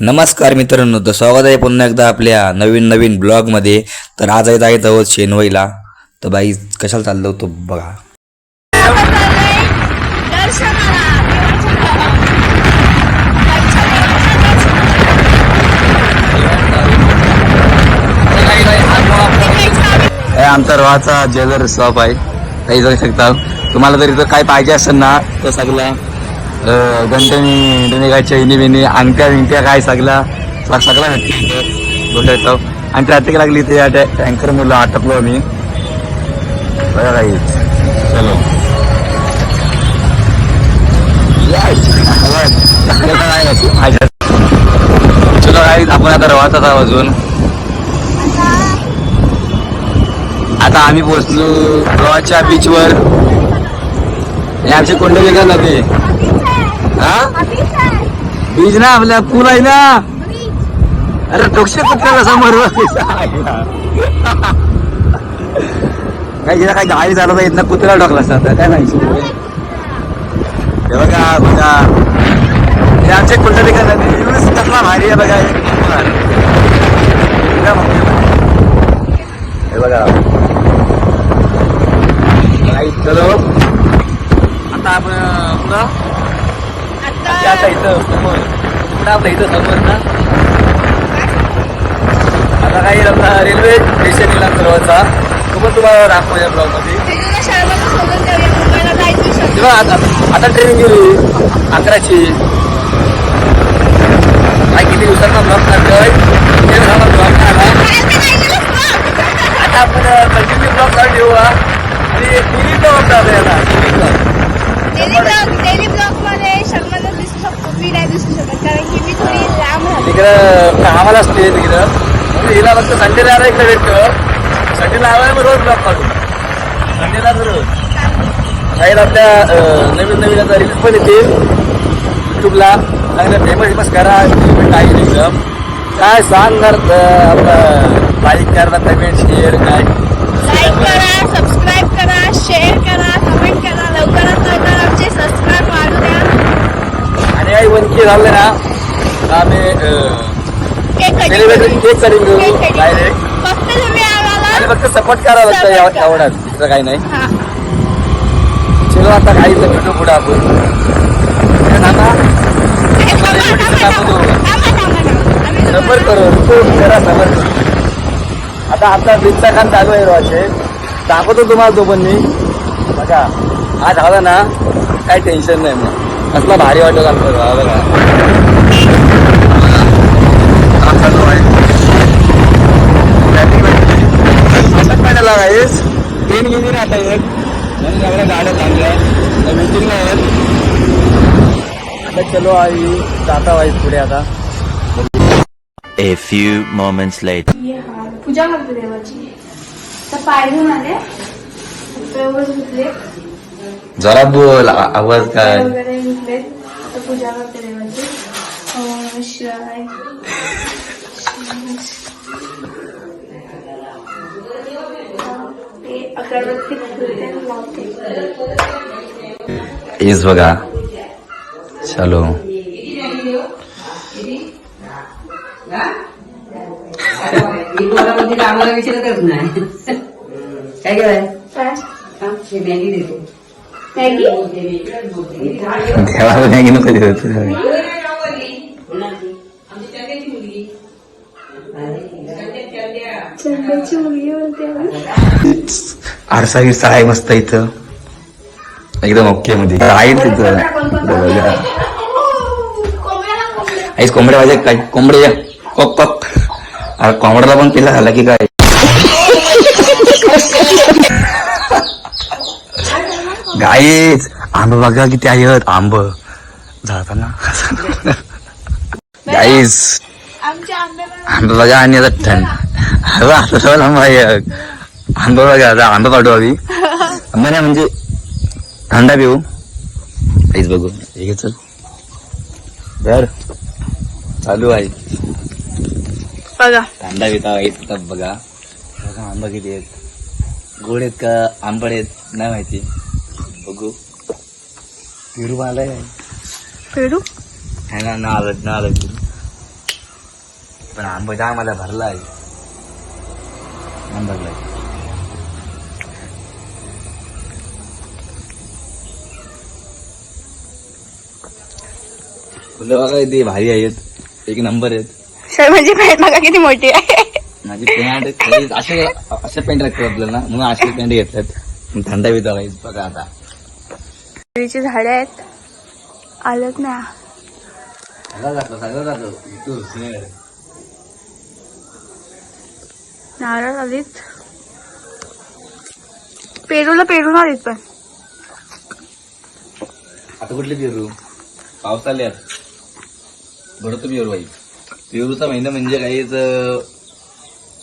नमस्कार मित्रांनो, तर स्वागत आहे पुन्हा एकदा आपल्या नवीन ब्लॉगमध्ये. तर आज आहेत आहोत शेनवईला. तर बाई कशाला चाललो होतो बघा. आमचा रोहाचा ज्वेलर शॉप आहे. काही जाऊ शकता तुम्हाला जर इथं काय पाहिजे असेल ना तर सगळं गंटणी काय चैनी बिनी अंगठ्या काय सगळा भेटतो शकतो. आणि ट्रॅफिक लागली ते टँकर मुलं अटकलो आम्ही बघा काही. चलो चलो काही आपण आता रवाचाच अजून आता आम्ही पोहोचलो गोवाच्या बीचवर. हे आमचे कोंडे का नदी हा बीच ना आपल्या पूल आहे ना. अरे डोक्षे कुठल्या समोर काही काही गाडी चालवता येत ना कुत्र्याला डोकला असतात काय माहिती. हे बघा बघा हे आमचे कोंडे का नदी कसला भारी आहे बघा. हे बघा चलो आता आपण आता इथं समोर पुढं आपल्या इथं समोर ना आता काही आपला रेल्वे स्टेशन येईल सर्वांचा तो पण तुम्हाला दाखवू या ब्लॉग मध्ये. आता ट्रेन गेली 11ची. काय किती दिवसांना ब्लॉग काढतोय ब्लॉग आला. आता आपण कंटिन्यू ब्लॉग काढ ठेवू आणि डेली ब्लॉग डेली ब्लॉग मध्ये शर्माला दिसू शकतो, मी नाही दिसू शकत कारण की मी थोडी लांब राहते. तिकडं कामाला असते तिकडं म्हणजे हिला फक्त संडेला आला इकडे भेटतो. संडेला आला मग रोज ब्लॉग काढू संडेला रोज काही आपल्या नवीन आता रील्स पण येतील युट्यूबला. चांगलं फेमस करा काही एकदम काय सांगणार आपलं लाईक करा कमेंट शेअर काय लाईक करा, सबस्क्राईब करा, शेअर करा, कमेंट करा. लवकरात लवकर आमचे सबस्क्राईब वाढू द्या. आणि काही 1K झालं ना आम्ही सेलिब्रेशन केक करून घेऊ डायरेक्ट. फक्त तुम्ही आम्हाला आणि फक्त सपोर्ट करावं लागतं एवढाच दुसरं काही नाही. चलो आता काहीच भेटू पुढे आपण सफर करू जरा सफर करू. आता आपला ब्रिजचा काम चालू आहे रोजचे दाखवतो तुम्हाला तो पण मी बघा. हा झाला ना काही टेन्शन नाही मग कसला भारी वाटतो चालतो बघा. महिन्याला गाईस ट्रेन गेली ना आता एक म्हणून सगळ्या गाड्या चांगल्या मीटिंग आहेत. आता चलो आई जाता वाईस पुढे आता. A few moments later. पूजा करते देवाची. तर पाय धुवून आले, व्यवस्थित धुतले, जरा बोल आवाज काय वगैरे धुतले. तर पूजा करते देवाची. ओम शिवाय. अगरबत्ती फुलते लावते. इस बघा चलो आम्हाला विचारतच नाही काय काय मॅगी देतो. देवाला मॅगी नको देत. चंद्याची मुलगी बोलते. आरसा गिरसा आहे मस्त इथं एकदम ओके मध्ये आहे तिथं. आईस कोंबड्या पाहिजे काय कोंबड्या कॉक कॉक. कोंबड्याला पण पिल्ला झाला की काय. गाईच आंब बघा किती आहेत आंब जाताना गाईस आमच्या आंब्याला आंबा बघा. आणि आता थंड आंबा बघा आता आंबा काढू हवी आंबा म्हणजे थंडा पिऊ काहीच बघू. हे चल बर चालू आहे बघा कांदा पिता येत बघा. बघा आंबा किती आहेत गोड आहेत का आंबट आहेत नाही माहिती. बघू पेरू आलाय पेरू है ना आलं पण आंबा जाम मला भरला आहे. भरलाय. फुलं बघा ते भारी आहेत, एक नंबर आहेत. सर माझी पॅन्ट बघा किती मोठी आहे. माझी पॅन्ट असे पॅन्ट लागतात आपल्याला, म्हणून असे पॅन्ट घेतात. थंडा बिता बघा आता. केळीची झाडे आहेत, आलत ना. सगळं जातो नारळ आलीत, पेरूला पेरून आलीत. पण आता कुठले पेरू? पाऊस आल्यात भरतो पेरू बाई. पेरूचा महिना म्हणजे काहीच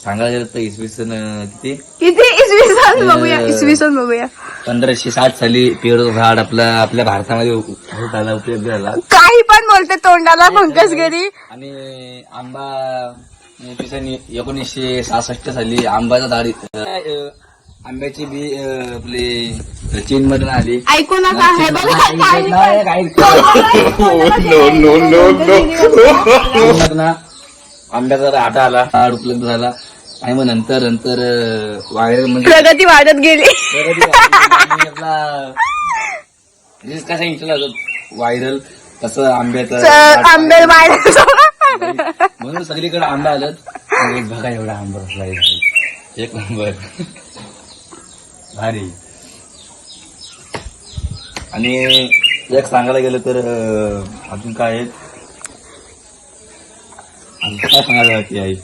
सांगायला गेलं तर इसवी सन किती किती इसवी सन बघूया, इसवी सन बघूया. 1560 साली पेरूचं झाड आपल्या भारतामध्ये झाला, उपयोग झाला. काही पण बोलते तोंडाला पंकजगिरी. आणि आंबा 1966 साली आंब्याचं झाड, आंब्याची बी आपली चीन मधून आली. ऐकू नका, हे बघा आंब्याचा आटा आला, झाड उपलब्ध झाला. आणि मग नंतर व्हायरल म्हणजे प्रगती वाढत गेली. आपला रील्स कसा इंस्टाला व्हायरल, तसं आंब्याचं आंबे वाढत. म्हणून सगळीकडे आंबा आलं. बघा एवढा आंबा बसला, एक नंबर भारी. आणि एक सांगायला गेलं तर अजून काय आहे, काय सांगायला होती आई.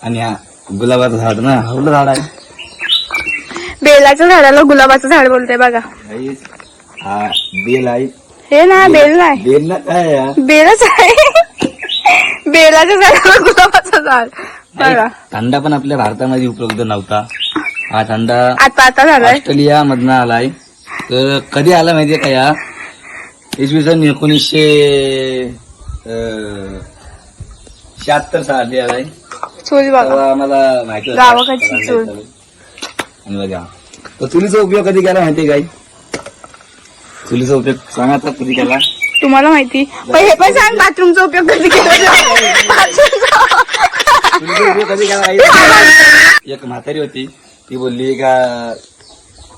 आणि हा गुलाबाचं झाड ना, हवलं झाड आहे. बेलाच्या झाडाला गुलाबाचं झाड बोलते बघा. हा बेल आहे. हे ना बेल नाही, बेल ना काय आहे? बेलच आहे. बेलाच्या झाडाला गुलाबाचं झाड बघा. थंडा पण आपल्या भारतामध्ये उपलब्ध नव्हता. हा थंडा आता झालाय. ऑस्ट्रेलिया मधनं आलाय. तर कधी आला माहितीये का? या इसवी सन 1976 साली आलाय. चूल बघा, तेव्हा आम्हाला माहिती होतं. गावाकडची चूल. आणि बघा तर चुलीचा उपयोग कधी केला माहितीये काय? चुलीचा उपयोग सांगा आता कधी केला तुम्हाला माहिती. पण हे पण सांग, बाथरूमचा उपयोग कधी केला? चुलीचा उपयोग कधी केला माहिती? एक म्हातारी होती, ती बोलली का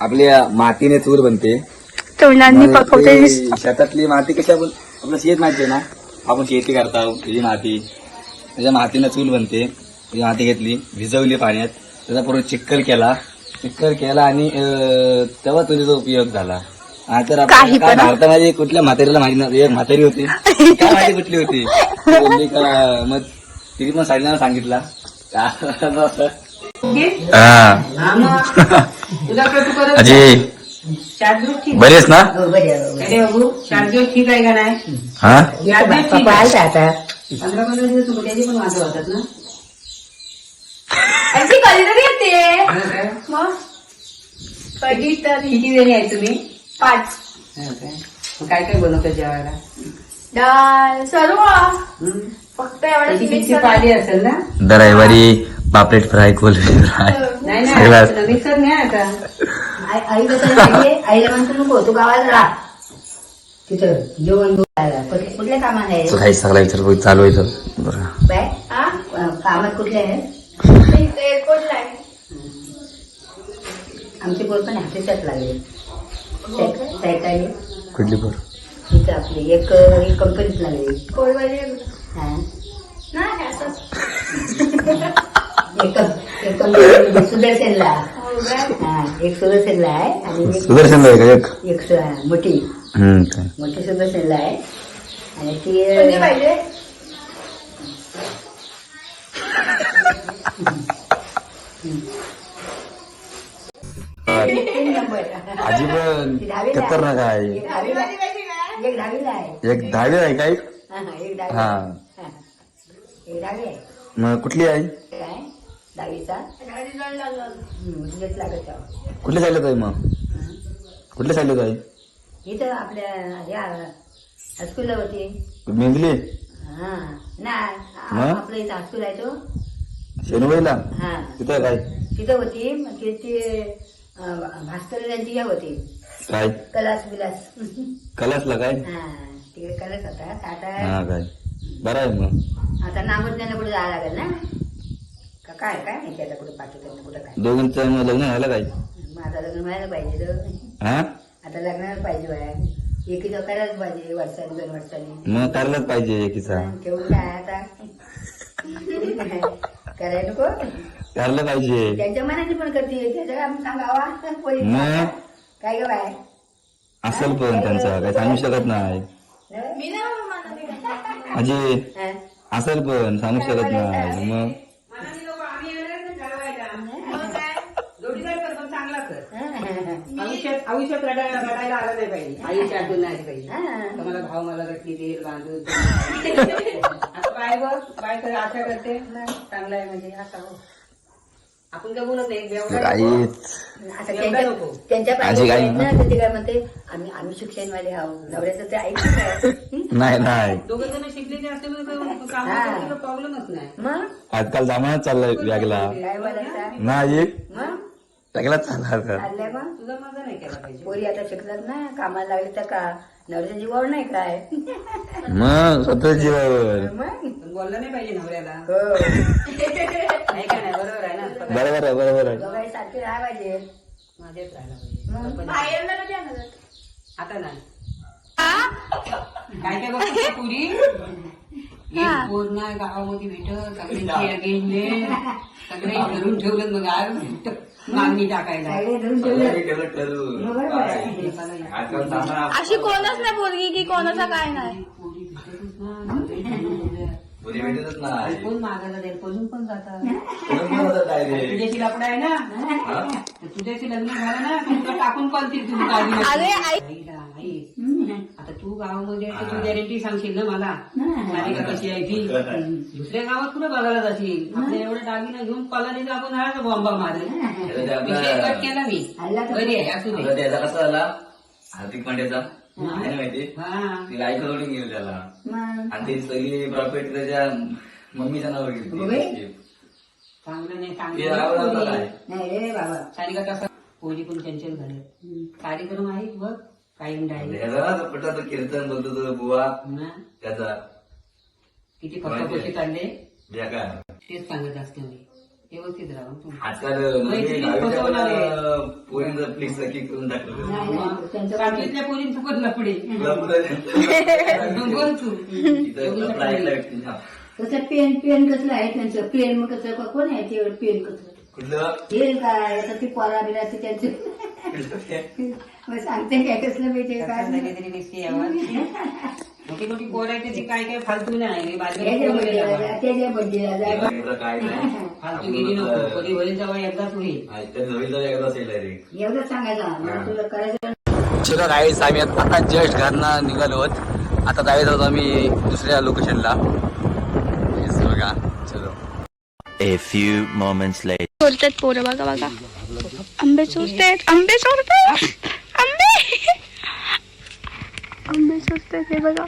आपल्या मातीने चूल बनते. तोंडांनी पकवते. शेतातली माती कशी आपण आपलं शेत माहिती आहे ना, आपण शेती करता त्याची माती, त्याच्या मातीनं चूल बनते. ती माती घेतली, भिजवली पाण्यात, त्याचा पूर्ण चिक्कल केला आणि तेव्हा चुलीचा उपयोग झाला. तर आपण काय भारतामध्ये कुठल्या म्हातारीला माहिती नव्हती. एक म्हातारी होती, काय माहिती कुठली होती, ती बोलली का, मग तिने पण साडीला सांगितला अजय बरेच ना? ठीक आहे का नाही? हा आता 15 दिवस त्याची पण माझं होतात ना. कधीतरी येते मग. कधीतरी. किती जणी आहे तुम्ही? 5. काय काय बनवतात जेवायला? डाळ सर्व फक्त एवढं पाली असेल ना. दर रविवारी पापलेट फ्राय, कोलंबी फ्राय. नाही मिक्सर नाही आता. आई कसं आईला म्हणतो नको तू गावाला राहा, तिथं जेवण कुठल्या कामाला आहे काही सगळा विचार चालू आहे बरं. बाय कामात कुठले आहे? एअरपोर्टला आहे. आमची पोर पण हाफिसात लागले सायकाली कुठली पोर? तिथं आपली एक कंपनीत लागली. कोळवाडी हा नाही असंच. एक कंपनी सुदर्शनला. हा एक सुदर्शनला आहे आणि सुदर्शन आहे का? एक मोठी सुदर्शनला आहे. आणि ती पाहिजे. आजी पण खतरनाक आहे. एक 10वीला आहे. एक 10वी आहे काय? एक 10वी. हा एक 10वी आहे. मग कुठली आहे? काय 10वीचा लागत आहे. कुठल्या साईडला आहे? मग कुठल्या साईडला आहे? इथं आपल्या ह्या हायस्कूलला होती. मेंगली हा नाही मग? आपलं इथं हायस्कूल आहे तो शेनुबाईला हा तिथं काय? तिथं होती. मग ती भास्कर यांची ह्या होती काय कलास विलास. कलासला काय? हा तिकडे कलास होता. आता हा काय बरं आहे मग. आता नामज्ञाला कुठे जायला लागेल ना का काय काय माहिती आता कुठे पाठवतात कुठं काय दोघांचं मग लग्न झालं काय मग आता लग्न व्हायला पाहिजे तर हा आता लग्नाला पाहिजे बाया एकीचं करायलाच पाहिजे वर्षांनी 2 वर्षांनी मग करायलाच पाहिजे एकीचा केवढं काय आता करायला नको करायला पाहिजे त्यांच्या मनाची पण करते त्याच्या काय सांगावा पोरी मग? काय ग बाय असेल पण त्यांचा काही सांगू शकत नाही मी नाही बाबा मानत. म्हणजे असेल पण सांगू शकत नाही मग मग काय जोडीदार कर पण चांगला कर आयुष्यात रडायला आलं नाही पाहिजे आईची आठवण नाही आली पाहिजे तर मला भाव मला रटली ते बांधून आता बाय बघ बाय तर आशा करते चांगला आहे म्हणजे असा हो आपण काय बोलत नाही आता त्यांच्या आजी काय ना ते काय म्हणते आम्ही शिक्षणवाले आहोत नवऱ्याचं ते ऐकत नाही दोघं जण शिकलेले असल्यामुळे कामाचा प्रॉब्लेमच नाही मग आजकाल जमाना चाललाय व्यागला काय बोलायचा नाही मग व्यागला चालणार चाललंय मग तुझा माझा नाही केला पाहिजे पोरी आता शिकतात ना कामाला लागले तर का नवऱ्याच्या जीवावर नाही काय मग स्वतः जीवावर मग पण बोललं नाही पाहिजे नवऱ्याला हो नाही का नाही बरोबर आहे ना बरोबर आहे बरोबर आहे दोघांनी सारखे राहा पाहिजे माझ्याच राहायला पाहिजे पण बाहेर ना कधी आणलं? आता नाही काय काय बघतो पुरी एक पोर नाही गावामध्ये भेटत सगळे एंगेजमेंट सगळे धरून ठेवलं मग आज मागणी टाकायला सगळे धरून ठेवलं. बरोबर आहे. अशी कोणच नाही पोरगी की कोणाचा काय नाही पोरी भेटतच नाही कोण मागायला जाईल पळून पण जातात तुझ्याशी लपडा आहे ना तर तुझ्याशी लग्न झालं ना की तुला टाकून पालतील तुम्ही काळजी अरे आई आईला आई आता तू गावामध्ये आहे तर तू गॅरंटी सांगशील ना मला सारिका कशी आहे ती दुसऱ्या गावात कुठं बघायला जाशील आपल्या एवढं दागिना घेऊन पलाने आपण हा बॉम्बा मारेल विषय कट केला मी बरी आहे असू दे त्याचा कसा झाला हार्दिक पांड्याचा नाही माहिती हा तिला आई करून गेली त्याला मग आणि ती सगळी प्रॉपर्टी त्याच्या मम्मीच्या नावावर गेली चांगलं नाही ते चांगलं आवडलं काय नाही रे बाबा सारिका कसं पोरी पण चंचल झाले कार्यक्रम आहेत बघ कायम डायरी पटत कीर्तन बोलतो तो बुवा त्याचा किती फसवशी चालले बेकार तेच सांगत असते मी व्यवस्थित राहा तू आजकाल पोरींचं फ्लिक्स किक करून टाकलं सांगितल्या पोरींचं पण लपडे बोल तू कसं पेन कसलं आहे त्यांचं पेन मग कसं कोण आहे ते पेन कसलं कुठलं पेन काय आता ती पोरा बिराचं त्यांचं मग सांगते काय कसलं माहितीये काय तरी दिसते यावर मोठी मोठी पोर आहे त्याची काय काय फालतू नाही त्याच्या बड्डेला जाय काय नाही फालतू गेली नको कधी होईल तेव्हा एकदाच होईल एकदाच येईल डायरेक्ट एवढंच सांगायचं तुला करायचं चलो गाईस आम्ही आता जस्ट घरनं निघालो आहोत आता जायचं होतो आम्ही दुसऱ्या लोकेशनला बघा चलो A few moments later. चोरतात पोरं बघा बघा आंबे चोरतायत आंबे चोरतायत आंबे आंबे चोरतायत हे बघा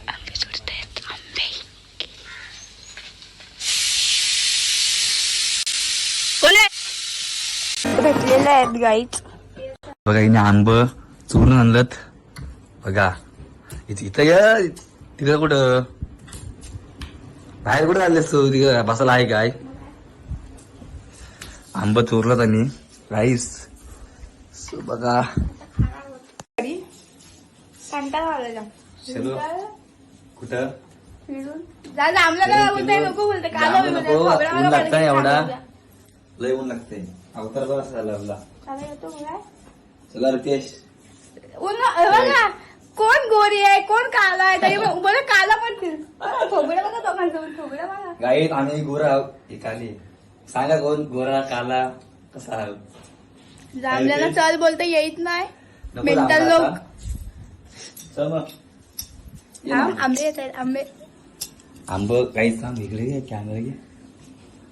आंबे चोरतायत आंबे भेटलेले आहेत गाईच बघा हिने आंब चोरून आणलं बघा इथं या तिकडं कुठं बाहेर कुठं चाललेस तू तिकडं बसायला आहे काय आंब चोरलं त्यांनी राईस बघा कंटाळा आला चलो कुठं जा लांबला बोलताय नको बोलते काल ऊन लागतंय एवढा लय ऊन लागतंय अवतार बघा आपला चला रितेश बघा कोण गोरी आहे कोण काला आहे तरी बघा काला पण थोबड्या बघा दोघांचं थोबड्या बघा गाईत आम्ही गोरा आहोत एकाली सांगा कोण गोरा काला कसा आहोत जांभल्याला चल बोलता येत नाही नको मेंटल जांभळा लोक आता. चल मग ये ना. आंबे येत आहेत आंबे आंब काहीच थांब इकडे घे कॅमेरा घे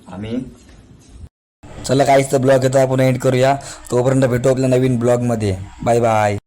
आम्ही चला काहीच ब्लॉग येतो आपण एंड करूया तोपर्यंत भेटू आपल्या नवीन ब्लॉग मध्ये बाय बाय